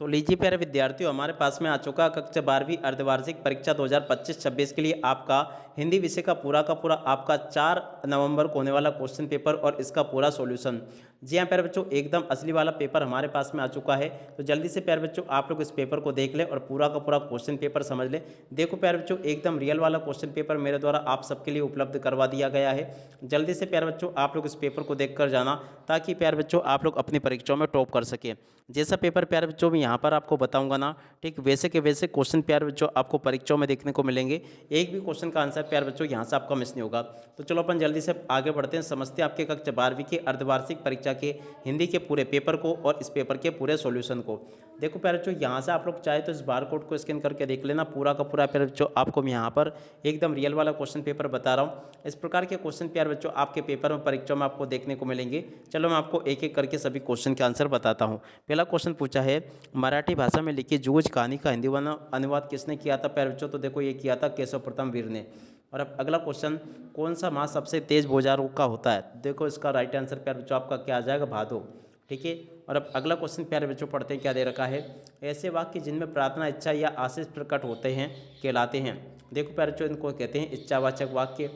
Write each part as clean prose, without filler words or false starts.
तो लीजिए प्यारे विद्यार्थियों, हमारे पास में आ चुका कक्षा 12वीं अर्धवार्षिक परीक्षा 2025-26 के लिए आपका हिंदी विषय का पूरा आपका 4 नवंबर को होने वाला क्वेश्चन पेपर और इसका पूरा सॉल्यूशन। जी हाँ प्यारे बच्चों, एकदम असली वाला पेपर हमारे पास में आ चुका है। तो जल्दी से प्यारे बच्चों आप लोग इस पेपर को देख लें और पूरा का पूरा क्वेश्चन पेपर समझ लें। देखो प्यारे बच्चों, एकदम रियल वाला क्वेश्चन पेपर मेरे द्वारा आप सबके लिए उपलब्ध करवा दिया गया है। जल्दी से प्यारे बच्चों आप लोग इस पेपर को देख कर जाना, ताकि प्यारे बच्चों आप लोग अपनी परीक्षाओं में टॉप कर सकें। जैसा पेपर प्यारे बच्चों मैं यहाँ पर आपको बताऊंगा ना, ठीक वैसे के वैसे क्वेश्चन प्यारे बच्चों आपको परीक्षाओं में देखने को मिलेंगे। एक भी क्वेश्चन का आंसर प्यारे बच्चों यहाँ से आपका मिस नहीं होगा। तो चलो अपन जल्दी से आगे बढ़ते हैं, समझते हैं आपके कक्षा 12वीं की अर्धवार्षिक परीक्षा के हिंदी के पूरे पेपर को और इस पेपर के पूरे सॉल्यूशन को। देखो प्यारे बच्चों, यहाँ से आप लोग चाहे तो इस बार कोड को स्कैन करके देख लेना, पूरा का पूरा प्यारे बच्चों आपको मैं यहाँ पर एकदम रियल वाला क्वेश्चन पेपर बता रहा हूँ। इस प्रकार के क्वेश्चन प्यारे बच्चों आपके पेपर में परीक्षा में आपको देखने को मिलेंगे। चलो मैं आपको एक एक करके सभी क्वेश्चन के आंसर बताता हूँ। पहला क्वेश्चन पूछा है, मराठी भाषा में लिखी जूझ कहानी का हिंदी अनुवाद किसने किया था प्यारे बच्चों? तो देखो ये किया था केशव प्रथम वीर ने। और अब अगला क्वेश्चन, कौन सा मास सबसे तेज बोझारों का होता है? देखो इसका राइट आंसर प्यारे बच्चों आपका क्या आ जाएगा? भादो। ठीक है। और अब अगला क्वेश्चन प्यारे बच्चों पढ़ते हैं, क्या दे रखा है? ऐसे वाक्य जिनमें प्रार्थना, इच्छा या आशीष प्रकट होते हैं कहलाते हैं। देखो प्यारे बच्चों इनको कहते हैं इच्छावाचक वाक्य।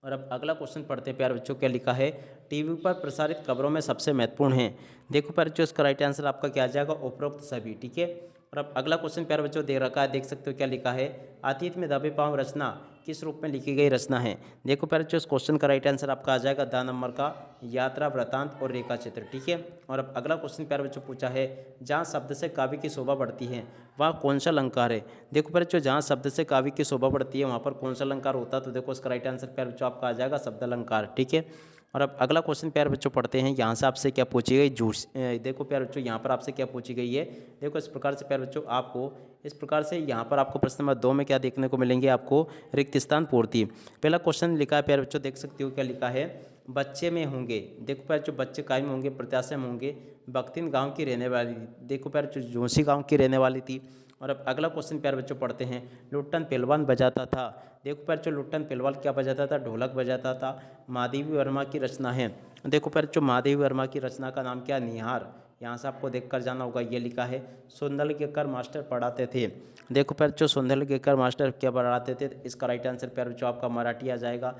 और अब अगला क्वेश्चन पढ़ते हैं प्यारे बच्चों, क्या लिखा है? टीवी पर प्रसारित खबरों में सबसे महत्वपूर्ण है। देखो प्यारे बच्चों इसका राइट आंसर आपका क्या आ जाएगा? उपरोक्त सभी। ठीक है। और अब अगला क्वेश्चन प्यारे बच्चों दे रखा है, देख सकते हो क्या लिखा है? अतीत में दबे पांव रचना किस रूप में लिखी गई रचना है? देखो प्यारे बच्चों इस क्वेश्चन का राइट आंसर आपका आ जाएगा द नंबर का यात्रा, वृतांत और रेखा चित्र। ठीक है। और अब अगला क्वेश्चन प्यारे बच्चों पूछा है, जहाँ शब्द से काव्य की शोभा बढ़ती है वह कौन सा अलंकार है? देखो प्यारे बच्चों, जहाँ शब्द से काव्य की शोभा बढ़ती है वहाँ पर कौन सा अलंकार होता है? तो देखो इसका राइट आंसर प्यारे बच्चों आपका आ जाएगा शब्द अलंकार। ठीक है। और अब अगला क्वेश्चन प्यारे बच्चों पढ़ते हैं, यहाँ से आपसे क्या पूछी गई? झूठ। देखो प्यारे बच्चों यहाँ पर आपसे क्या पूछी गई है? देखो इस प्रकार से प्यारे बच्चों आपको इस प्रकार से यहाँ पर आपको प्रश्न नंबर 2 में क्या देखने को मिलेंगे? आपको रिक्त स्थान पूर्ति। पहला क्वेश्चन लिखा है प्यारे बच्चों, देख सकते हो क्या लिखा है? बच्चे में होंगे। देखो प्यारे बच्चों बच्चे काय में होंगे? प्रत्याशा में होंगे। बख्तिन गांव की रहने वाली थी। देखो प्यारे बच्चों जोशी गांव की रहने वाली थी। और अब अगला क्वेश्चन प्यारे बच्चों पढ़ते हैं, लुट्टन पहलवान बजाता था। देखो प्यारे बच्चों लुट्टन पहलवान क्या बजाता था? ढोलक बजाता था। महादेवी वर्मा की रचना है। देखो प्यारे बच्चों महादेवी वर्मा की रचना का नाम क्या? निहार। यहाँ से आपको देख कर जाना होगा, ये लिखा है सुंदरलिंगेकर मास्टर पढ़ाते थे। देखो प्यारे बच्चों सुंदरलिंगेकर मास्टर क्या पढ़ाते थे? इसका राइट आंसर प्यारे बच्चों आपका मराठी आ जाएगा।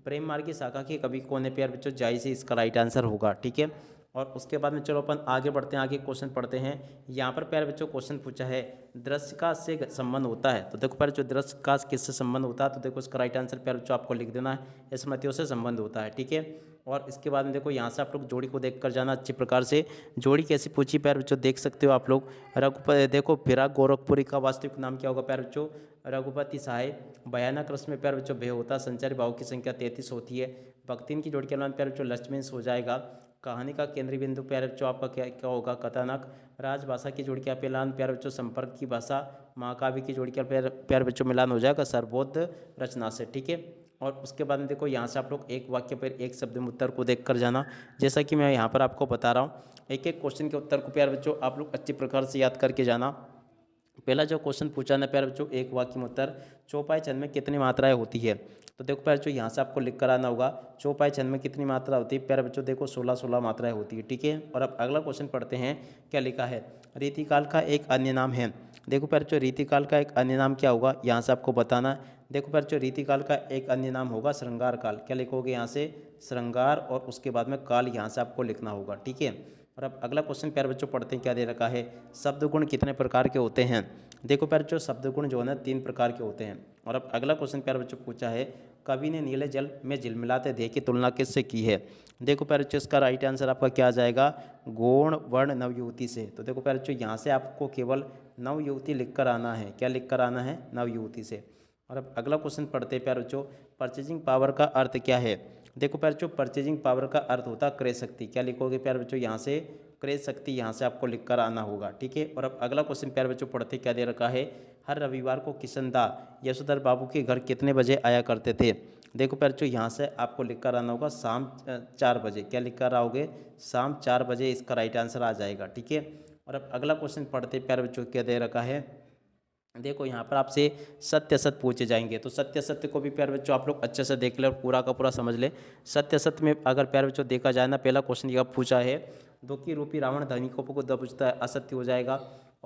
प्रेम मार्ग की शाखा के कवि कौन है प्यारे बच्चों? जायसी से इसका राइट आंसर होगा। ठीक है। और उसके बाद में चलो अपन आगे बढ़ते हैं, आगे क्वेश्चन पढ़ते हैं। यहाँ पर प्यारे बच्चों क्वेश्चन पूछा है, दृश्य का से संबंध होता है। तो देखो प्यारे बच्चों दृश्य का किससे संबंध होता है? तो देखो इसका राइट आंसर प्यारे बच्चों आपको लिख देना है, स्मृतियों से संबंध होता है। ठीक है। और इसके बाद में देखो यहाँ से आप लोग जोड़ी को देख कर जाना अच्छी प्रकार से। जोड़ी कैसी पूछी प्यारे बच्चों देख सकते हो आप लोग। रघुपति, देखो फिराक गोरखपुरी का वास्तविक नाम क्या होगा प्यारे बच्चों? रघुपति सहाय। भयानक रस में प्यारे बच्चों भय होता है। संचारी भाव की संख्या 33 होती है। भक्तिन की जोड़ी के नाम प्यारे बच्चों लक्ष्मण हो जाएगा। कहानी का केंद्रीय बिंदु प्यारे बच्चों आपका क्या क्या होगा? कथानक। राजभाषा की जोड़ी क्या मिलान प्यारे बच्चों? संपर्क की भाषा। महाकाव्य की जोड़ी क्या प्यारे बच्चों मिलान हो जाएगा? सर्वबोध रचना से। ठीक है। और उसके बाद में देखो यहाँ से आप लोग एक वाक्य पर एक शब्द में उत्तर को देख कर जाना, जैसा कि मैं यहाँ पर आपको बता रहा हूँ। एक एक क्वेश्चन के उत्तर को प्यारे बच्चों आप लोग अच्छी प्रकार से याद करके जाना। पहला जो क्वेश्चन पूछा ना प्यारे बच्चों, एक वाक्य में उत्तर, चौपाई छंद में कितनी मात्राएं होती है? तो देखो प्यारे बच्चों यहाँ से आपको लिख कर आना होगा, चौपाई छंद में कितनी मात्रा होती है? प्यारे बच्चों देखो 16 मात्राएं होती है। ठीक है। और अब अगला क्वेश्चन पढ़ते हैं, क्या लिखा है? रीतिकाल का एक अन्य नाम है। देखो प्यारे बच्चों रीतिकाल का एक अन्य नाम क्या होगा? यहाँ से आपको बताना है। देखो प्यारे बच्चों रीतिकाल का एक अन्य नाम होगा श्रृंगार काल। क्या लिखोगे यहाँ से? श्रृंगार, और उसके बाद में काल यहाँ से आपको लिखना होगा। ठीक है। और अब अगला क्वेश्चन प्यारे बच्चों पढ़ते हैं, क्या दे रखा है? शब्द गुण कितने प्रकार के होते हैं? देखो प्यारे बच्चों शब्द गुण जो है ना 3 प्रकार के होते हैं। और अब अगला क्वेश्चन प्यारे बच्चों पूछा है, कवि ने नीले जल में झिलमिलाते देह की तुलना किससे की है? देखो प्यारे बच्चों इसका राइट आंसर आपका क्या आ जाएगा? गौण वर्ण नवयुवती से। तो देखो प्यारे बच्चों यहाँ से आपको केवल नवयुवती लिख कर आना है। क्या लिख कर आना है? नवयुवती से। और अब अगला क्वेश्चन पढ़ते हैं प्यारे बच्चों, परचेजिंग पावर का अर्थ क्या है? देखो प्यारे बच्चों परचेजिंग पावर का अर्थ होता है क्रय शक्ति। क्या लिखोगे प्यारे बच्चों? यहाँ से क्रय शक्ति यहाँ से आपको लिख कर आना होगा। ठीक है। और अब अगला क्वेश्चन प्यारे बच्चों पढ़ते क्या दे रखा है? हर रविवार को किशन दा यशोधर बाबू के घर कितने बजे आया करते थे? देखो प्यारे बच्चों यहाँ से आपको लिख कर आना होगा शाम 4 बजे। क्या लिख कर आओगे? शाम 4 बजे इसका राइट आंसर आ जाएगा। ठीक है। और अब अगला क्वेश्चन पढ़ते प्यारे बच्चों क्या दे रखा है? देखो यहाँ पर आपसे सत्य असत्य पूछे जाएंगे, तो सत्य असत्य को भी प्यारे बच्चों आप लोग अच्छे से देख ले और पूरा का पूरा समझ ले। सत्य असत्य में अगर प्यारे बच्चों देखा जाए ना, पहला क्वेश्चन यह पूछा है, दुखी रूपी रावण धनिकों को दबोचता है, असत्य हो जाएगा।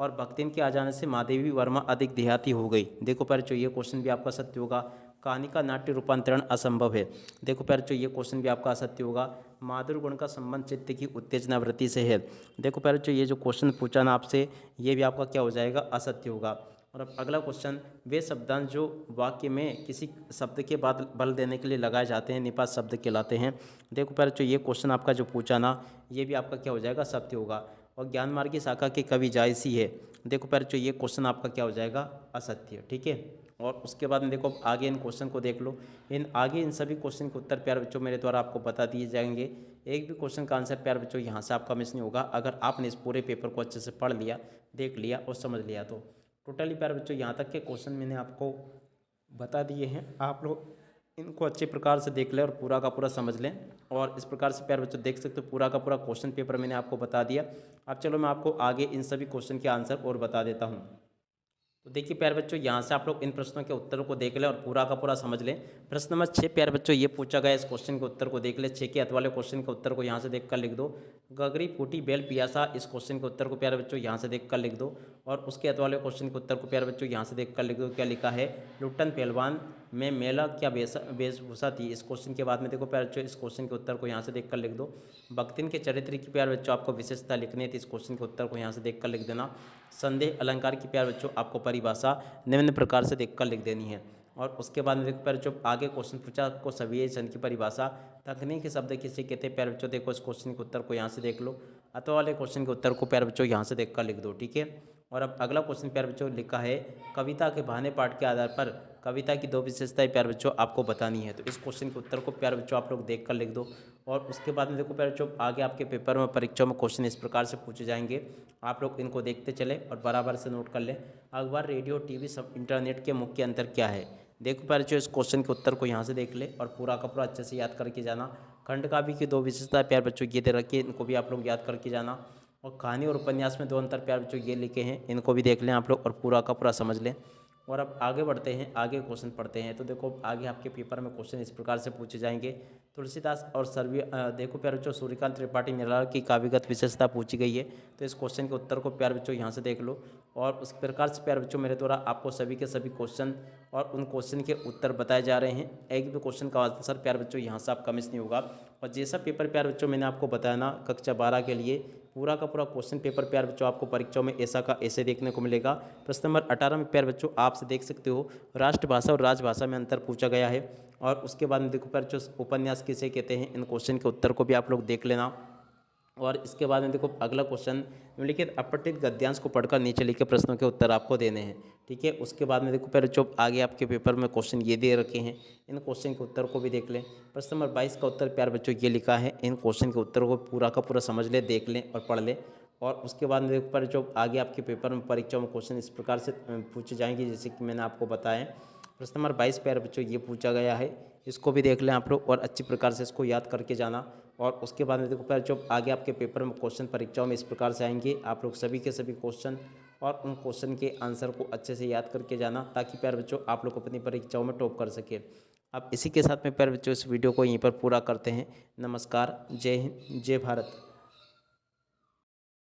और भक्तिन के आ जाने से महादेवी वर्मा अधिक देहाती हो गई। देखो प्यारे बच्चों, ये क्वेश्चन भी आपका सत्य होगा। कहानी का नाट्य रूपांतरण असंभव है। देखो प्यारे बच्चों, ये क्वेश्चन भी आपका असत्य होगा। माधुर गुण का संबंध चित्त की उत्तेजना वृत्ति से है। देखो प्यारे बच्चों, ये जो क्वेश्चन पूछा ना आपसे, ये भी आपका क्या हो जाएगा, असत्य होगा। और अब अगला क्वेश्चन, वे शब्दांश जो वाक्य में किसी शब्द के बाद बल देने के लिए लगाए जाते हैं निपात शब्द कहलाते हैं। देखो प्यारे बच्चों, ये क्वेश्चन आपका जो पूछा ना, ये भी आपका क्या हो जाएगा, सत्य होगा। और ज्ञान मार्ग की शाखा के कवि जायसी है। देखो प्यारे बच्चों, ये क्वेश्चन आपका क्या हो जाएगा, असत्य। ठीक है। और उसके बाद में देखो आगे इन क्वेश्चन को देख लो। इन सभी क्वेश्चन के उत्तर प्यारे बच्चों मेरे द्वारा आपको बता दिए जाएंगे। एक भी क्वेश्चन का आंसर प्यारे बच्चों यहाँ से आपका मिस नहीं होगा, अगर आपने इस पूरे पेपर को अच्छे से पढ़ लिया, देख लिया और समझ लिया तो। टोटली प्यारे बच्चों यहाँ तक के क्वेश्चन मैंने आपको बता दिए हैं। आप लोग इनको अच्छे प्रकार से देख लें और पूरा का पूरा समझ लें। और इस प्रकार से प्यारे बच्चों देख सकते हो, पूरा का पूरा क्वेश्चन पेपर मैंने आपको बता दिया। अब चलो मैं आपको आगे इन सभी क्वेश्चन के आंसर और बता देता हूँ। तो देखिए प्यारे बच्चों, यहाँ से आप लोग इन प्रश्नों के उत्तरों को देख लें और पूरा का पूरा समझ लें। प्रश्न नंबर 6 प्यारे बच्चों ये पूछा गया, इस क्वेश्चन के उत्तर को देख ले। 6 के वाले क्वेश्चन के उत्तर को यहाँ से देखकर लिख दो। गगरी फूटी बेल पियासा, इस क्वेश्चन के उत्तर को प्यारे बच्चों यहाँ से देखकर लिख दो। और उसके वाले क्वेश्चन के उत्तर को प्यारे बच्चों यहाँ से देखकर लिख दो। क्या लिखा है, लुट्टन पहलवान में मेला क्या वेशभूषा थी। इस क्वेश्चन के बाद में देखो प्यारे बच्चों, इस क्वेश्चन के उत्तर को यहाँ से देखकर लिख दो। भक्तिन के चरित्र की प्यारे बच्चों आपको विशेषता लिखनी थी, इस क्वेश्चन के उत्तर को यहाँ से देखकर लिख देना। संदेह अलंकार की प्यारे बच्चों आपको परिभाषा निम्न प्रकार से देखकर लिख देनी है। और उसके बाद में देखो प्यारे बच्चों, आगे क्वेश्चन पूछा आपको सवियेचन की परिभाषा, तकनीकी शब्द किसे कहते हैं। प्यारे बच्चों देखो इस क्वेश्चन के उत्तर को यहाँ से देख लो। अथवा वाले क्वेश्चन के उत्तर को प्यारे बच्चों यहाँ से देखकर लिख दो। ठीक है। और अब अगला क्वेश्चन प्यारे बच्चों लिखा है, कविता के बहाने पाठ के आधार पर कविता की 2 विशेषताएं प्यारे बच्चों आपको बतानी है। तो इस क्वेश्चन के उत्तर को प्यारे बच्चों आप लोग देख कर लिख दो। और उसके बाद में देखो प्यारे बच्चों, आगे आपके पेपर में परीक्षाओं में क्वेश्चन इस प्रकार से पूछे जाएंगे, आप लोग इनको देखते चले और बराबर से नोट कर लें। अखबार, रेडियो, टीवी, सब इंटरनेट के मुख्य अंतर क्या है। देखो प्यारे बच्चों, इस क्वेश्चन के उत्तर को यहाँ से देख ले और पूरा का पूरा अच्छे से याद करके जाना। खंड काव्य की 2 विशेषताएं प्यारे बच्चों ये दे रखी है, इनको भी आप लोग याद करके जाना। और कहानी और उपन्यास में 2 अंतर प्यारे बच्चों ये लिखे हैं, इनको भी देख लें आप लोग और पूरा का पूरा समझ लें। और अब आगे बढ़ते हैं, आगे क्वेश्चन पढ़ते हैं। तो देखो आगे आपके पेपर में क्वेश्चन इस प्रकार से पूछे जाएंगे। तुलसीदास और देखो प्यारे बच्चों, सूर्यकांत त्रिपाठी निराला की काव्यगत विशेषता पूछी गई है। तो इस क्वेश्चन के उत्तर को प्यारे बच्चों यहाँ से देख लो। और उस प्रकार से प्यारे बच्चों मेरे द्वारा आपको सभी के सभी क्वेश्चन और उन क्वेश्चन के उत्तर बताए जा रहे हैं। एक भी क्वेश्चन का आंसर प्यारे बच्चों यहाँ से आपका मिस नहीं होगा। और जैसा पेपर प्यारे बच्चों मैंने आपको बताया ना, कक्षा 12 के लिए पूरा का पूरा क्वेश्चन पेपर प्यारे बच्चों आपको परीक्षाओं में ऐसा का ऐसे देखने को मिलेगा। प्रश्न नंबर 18 में प्यारे बच्चों आपसे देख सकते हो, राष्ट्रभाषा और राजभाषा में अंतर पूछा गया है। और उसके बाद में देखो प्यारे बच्चों, उपन्यास किसे कहते हैं, इन क्वेश्चन के उत्तर को भी आप लोग देख लेना। और इसके बाद में देखो अगला क्वेश्चन, निम्नलिखित अपठित गद्यांश को पढ़कर नीचे लिखे प्रश्नों के उत्तर आपको देने हैं। ठीक है। उसके बाद में देखो पहले जो आगे आपके पेपर में क्वेश्चन ये दे रखे हैं, इन क्वेश्चन के उत्तर को भी देख लें। प्रश्न नंबर 22 का उत्तर प्यारे बच्चों ये लिखा है, इन क्वेश्चन के उत्तर को पूरा का पूरा समझ लें, देख लें और पढ़ लें। और उसके बाद में देखो पर जो आगे आपके पेपर में परीक्षाओं में क्वेश्चन इस प्रकार से पूछे जाएंगे जैसे कि मैंने आपको बताया। प्रश्न नंबर 22 प्यारे बच्चों ये पूछा गया है, इसको भी देख लें आप लोग और अच्छी प्रकार से इसको याद करके जाना। और उसके बाद में देखो प्यारे जो आगे आपके पेपर में क्वेश्चन परीक्षाओं में इस प्रकार से आएंगे, आप लोग सभी के सभी क्वेश्चन और उन क्वेश्चन के आंसर को अच्छे से याद करके जाना, ताकि प्यारे बच्चों आप लोग अपनी परीक्षाओं में टॉप कर सके। अब इसी के साथ में प्यारे बच्चों इस वीडियो को यहीं पर पूरा करते हैं। नमस्कार, जय हिंद, जय भारत।